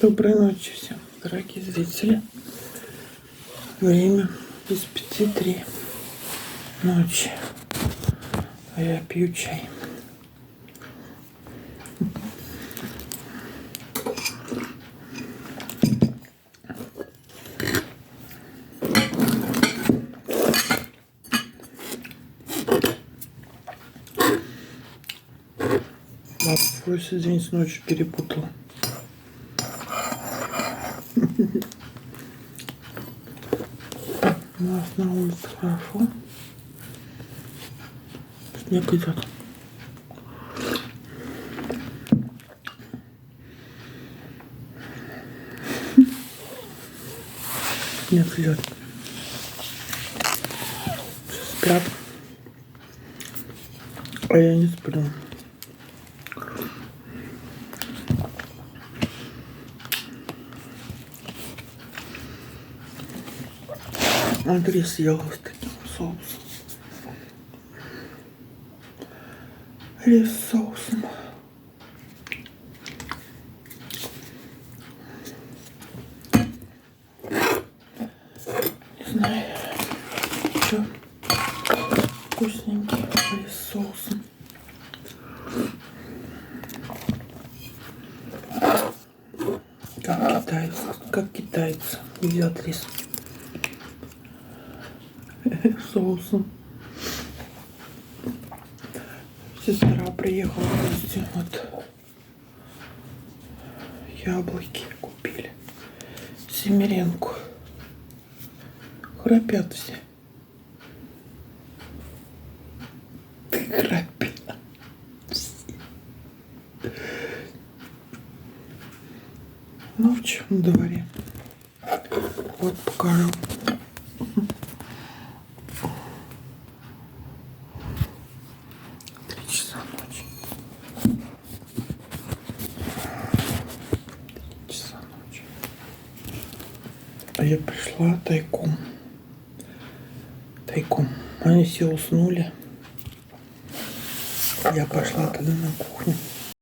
Доброй ночи всем, дорогие зрители. Время без 5:03 ночи, а я пью чай. Папа просит извиниться, ночью перепутала. У нас на улице хорошо. Снег идет. Снег идет. Все спят. А я не сплю. Андрей съел с таким соусом. Рис с соусом. Не знаю, что вкусненький рис с соусом. Как китайцы едят рис с соусом. Сестра приехала в гости, вот яблоки купили, семеренку. Храпят все. Храпят все. Ночь на дворе. Вот покажу. 3 часа ночи. 3 часа ночи. А я пришла тайком. Они все уснули. Я пошла тогда на кухню.